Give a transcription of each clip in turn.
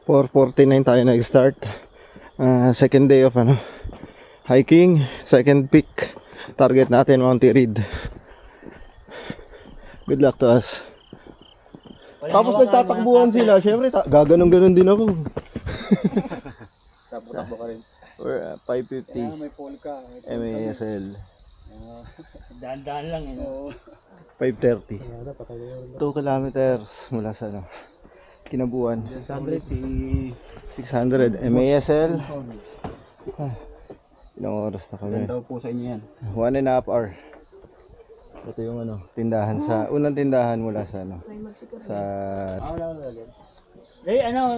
4:49 tayo nag-start. Second day of hiking, second peak. Target natin Mount Irid. Good luck to us. Tapos nagtatakbuhan sila, syempre gaganon-ganon din ako. Takbo ka rin. We're 550 May polka. MASL. Daan-daan lang eh. 5:30. 2 kilometers mula sa Kinabuan. 600 MASL. Ilang oras na kami? Daw po sa inyo yan. 1.5 hour. Ito yung tindahan sa unang tindahan mula sa sa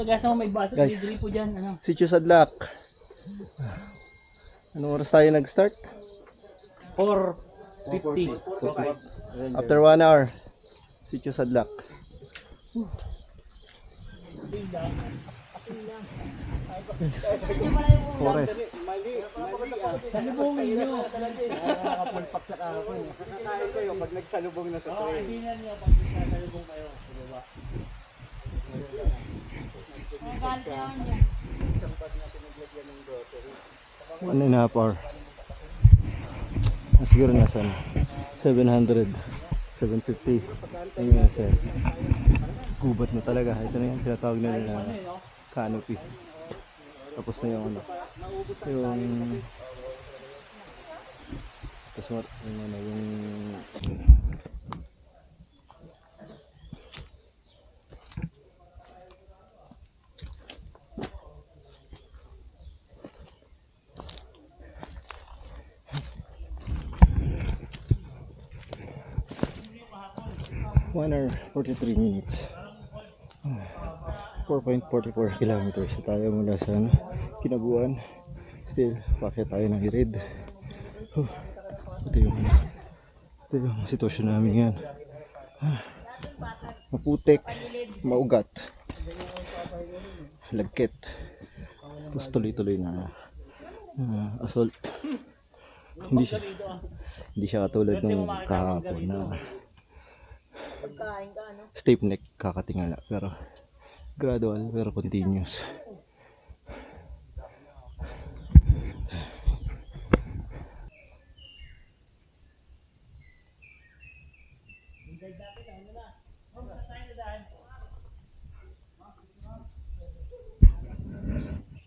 Gasa mo may baso Guys. delivery po diyan, Sitio Sadlac. Anong oras tayo nag-start? 4:50. After 1 hour. Sitio Sadlac. Forest. Salubungin niyo. Nakapulpak sa kahapon. Nakakain kayo pag nagsalubong na sa train. Hindi na niyo pag nagsalubong kayo, di ba? 1.5 hour. Siguro nasa 700, 750 MSL. Gubat na talaga. Ito na yung tinatawag nila na canopy. Tapos na yung tapos yung 1 hour 43 minutes. 4.44 kilometers na tayo mula sa Kinabuan. Still, pakyat tayo ng Irid. Ito yung sitwasyon namin yan. Maputik, maugat, lagkit. Tapos tuloy-tuloy na assault. Hindi siya katulad ng kahapon na steep neck kakatingala, pero gradual pero continuous.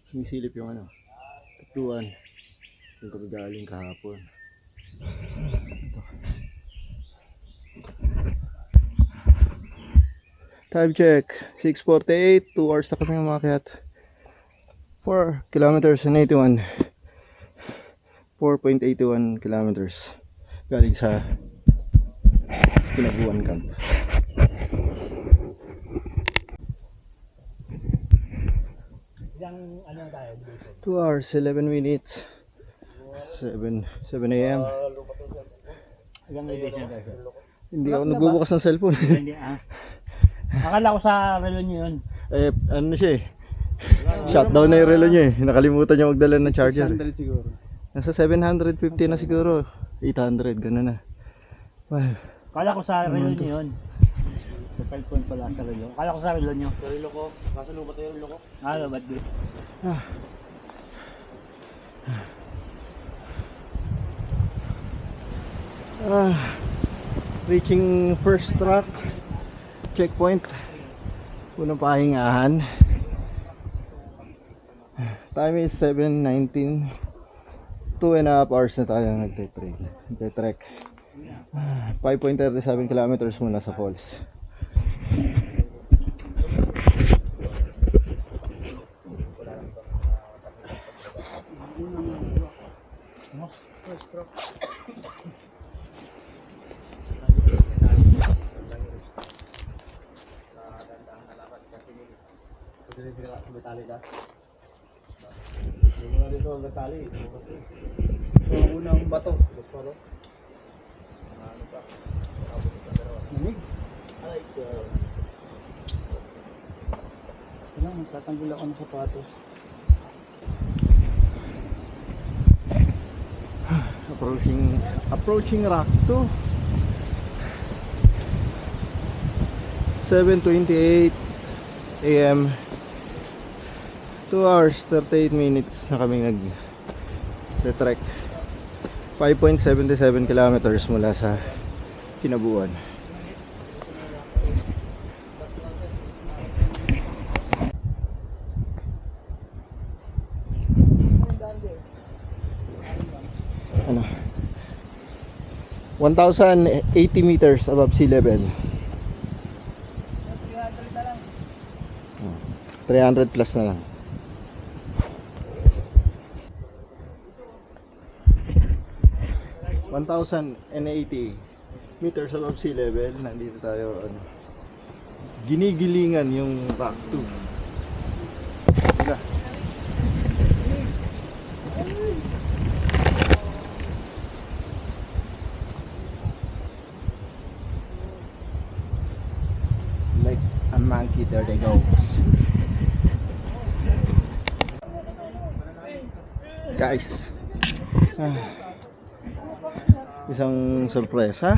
Sumisilip yung tatluan yung kagagaling kahapon. Time check, 6:48, 2 hours na kami umakyat. 4 kilometers and 81 4.81 kilometers galing sa Kinabuan camp. Ilang tayo? 2 hours 11 minutes 7 AM. Ilang elevation tayo? Hindi ako nagbubukas ng cellphone. Hindi Akala ko sa relo niyo yun. Ano siya shutdown na yung relo niya nakalimutan niya magdala ng charger. 600 siguro. Nasa 750 na siguro, 800 gano'n na. Wow. Akala ko sa relo niyo yun. Sa cellphone pala sa relo. Akala ko sa relo niyo. Sa relo ko, nasa lubat na yung relo ko. Ba't di? Reaching first track checkpoint, unang pahingahan. Time is 7:19. 2.5 hours na tayo nagte-trek. 5.37 kilometers muna sa falls. Unang bato. Magtatanggol ako ng sapatos. Approaching Rock 2. 7:28 AM. 2 hours 38 minutes na kami nag-trek. 5.77 kilometers mula sa Kinabuan. Ano? 1,080 meters above sea level. 300 plus na lang. (1,080 meters above sea level). Nandito tayo, ano, ginigilingan yung Rock 2. Sila. Like a monkey, there they go. Guys, isang sorpresa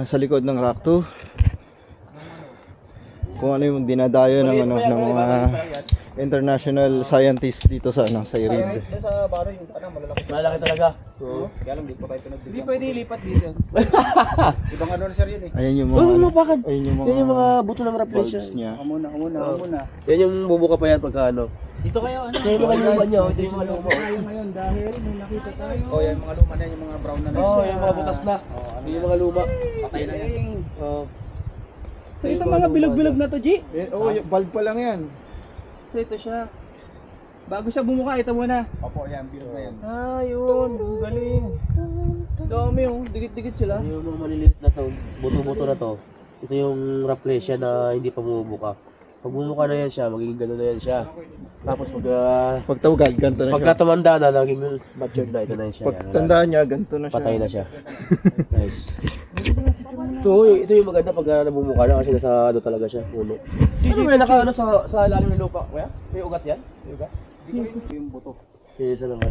sa likod ng Rock 2. Kung ano yung dinadayo ng ano ng mga international scientists dito sa ano sa Irid. Sa baro yung sana Malalaki talaga. Oo. Kaya lang di pa tayo pinagdito. Hindi pwede ilipat dito. Ibang ano na sir yun eh. Ayan yung mga ano, ayun yung mga, Yan yung mga buto ng bulbs raplesia. niya. Muna. Yan yung bubuka pa yan pagka ano. Dito kayo, ano? Yan yung mga luma niya. Ito yung mga luma. Tayo ngayon dahil may nakita tayo. Oh, yan mga luma na yung mga brown na. Oo, yung mga butas na. ano Yung mga luma. Patay na yan. Oo. So ito mga bilog-bilog na to, G. Oh, bulb pa lang yan. So ito siya. Bago siya bumuka, ito muna. Opo, yan, bilog na yan. Ah, yun. Galing. Dami oh. Dikit-dikit sila. Yung mga maliliit na to, buto-buto na to. Ito yung raplesia na hindi pa bumubuka. Pag bumuka na yan siya, magiging gano'n na yan siya. Tapos Pag tawagal, ganito na siya. pagka tumanda na, naging matured na, ito na yan siya. Pag tandaan niya, ganito na siya. Patay na siya. Nice. Ito yung maganda pag nabumuka na kasi nasa ano talaga siya, puno. Ano may naka ano sa ilalim ng lupa, kuya? May ugat yan? May ugat? Yung buto. Yung isa naman.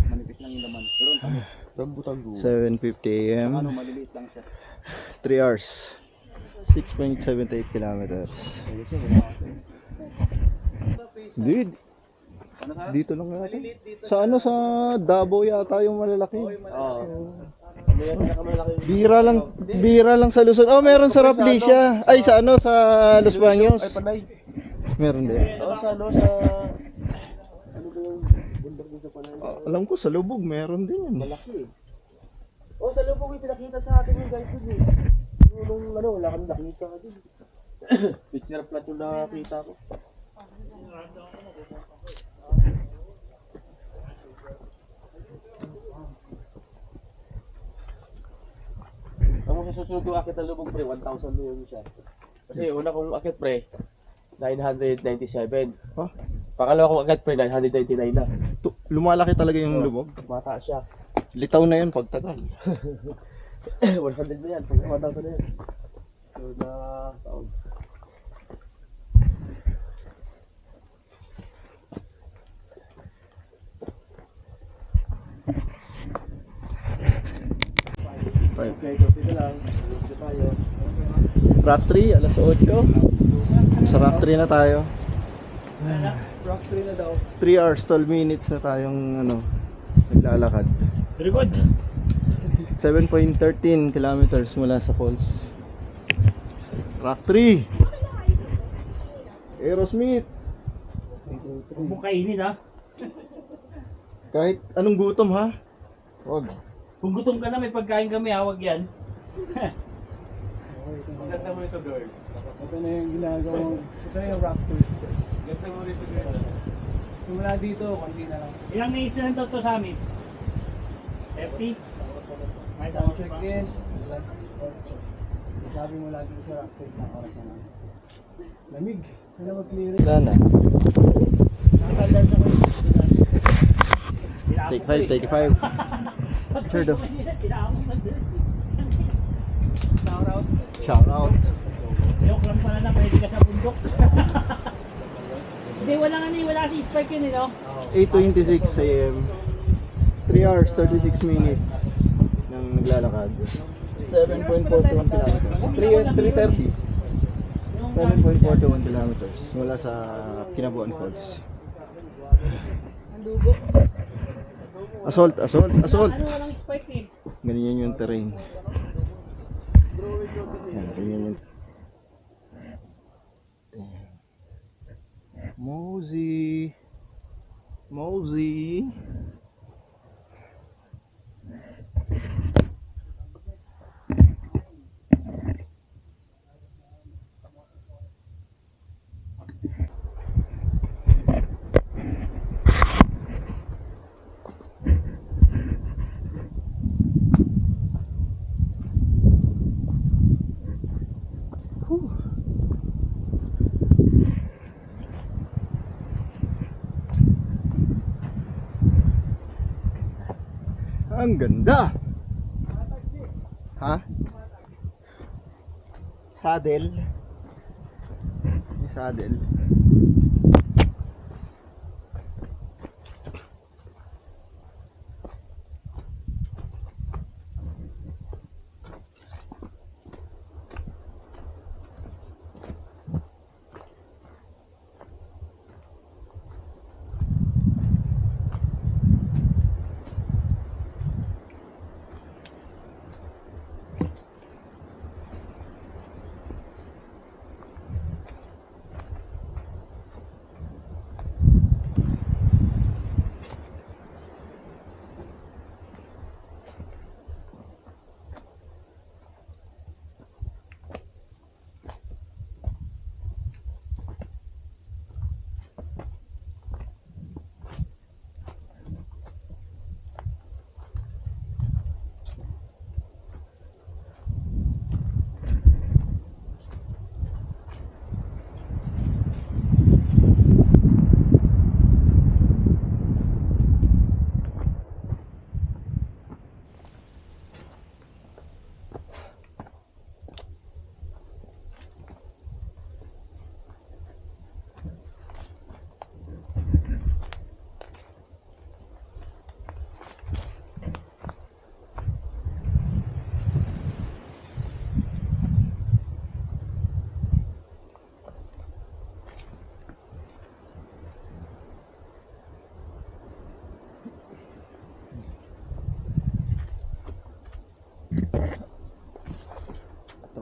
Manipis lang yung laman. Pero ang tamis. Rambutan ko. 7:50 AM. Ano, maliliit lang siya. 3 hours. 6.78 kilometers. Dude, dito lang natin. Sa ano, sa Davao yata yung malalaki. Oo. Ano yan, pinakamalaki yung... Bira lang sa Luzon. Oh, meron sa Raplesia. Ay, sa ano, sa Los Ay, Baños. panay. Meron din. Oo, sa ano, sa... Ano ba yung bundok dito sa panay? Alam ko, sa Lubog, meron din yan. Malaki eh. Oo, sa lubog yung pinakita sa atin yung guide dun eh. Nung ano, wala kami nakita ka dun. Picture plat yung nakita ko. Ang sa susunod yung akit ng lubog pre, 1,000 na yun siya. Kasi una kong akit pre, 997. Huh? Pangalawa kong akit pre, 999 na. Lumalaki talaga yung Lubog. Mata siya. Litaw na yun pag tagal. 100 na yan, 1,000 na yan. So na taon. Okay, kopi na lang. Dito tayo. Rock 3, alas 8. Sa Rock 3 na tayo. Rock 3 na daw. 3 hours, 12 minutes na tayong ano, naglalakad. Very good. 7.13 kilometers mula sa falls. Rock 3. Aerosmith. Huwag mong kainin ha. Kahit anong gutom ha. Wag. Kung gutom ka na, may pagkain kami ha. Huwag yan. Maganda mo ito, girl. Ito na yung ginagawa. Ito na yung rock tour. Ganda mo ito, girl. Simula dito, konti na lang. Ilang naisip na to sa amin? 30? May sa Check is. Sabi mo lagi sa rock tour na oras na lang. Lamig. Kaya mag-clearing. Wala na. Nakasaldan sa kayo. Take 5, take 5. Sure do. Shout out. Shout out. Joke lang pala na, pwede ka sa bundok. Hindi, wala kasi spike yun eh, no? 8:26 AM. 3 hours, 36 minutes nang naglalakad. 7.41 kilometers. 3:30. Yung 7.41 kilometers mula sa Kinabuan Falls. Assault, assault, assault! Ano walang spike eh? Ganyan yung terrain. Yan, ganyan yung... Mosey! Mosey! Ang ganda! Ha? Saddle? May saddle.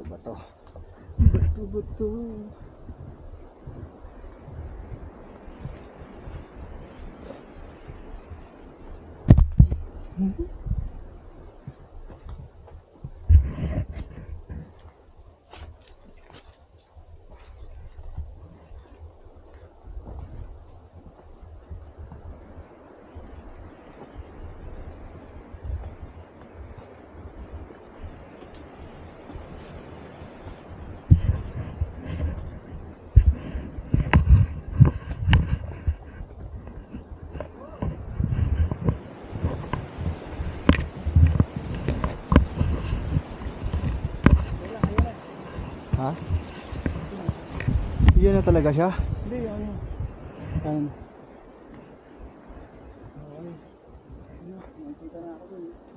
Bato. Bato. Ha? Yan na talaga siya? Hindi, ano. Saan? Nakikita na ako dun.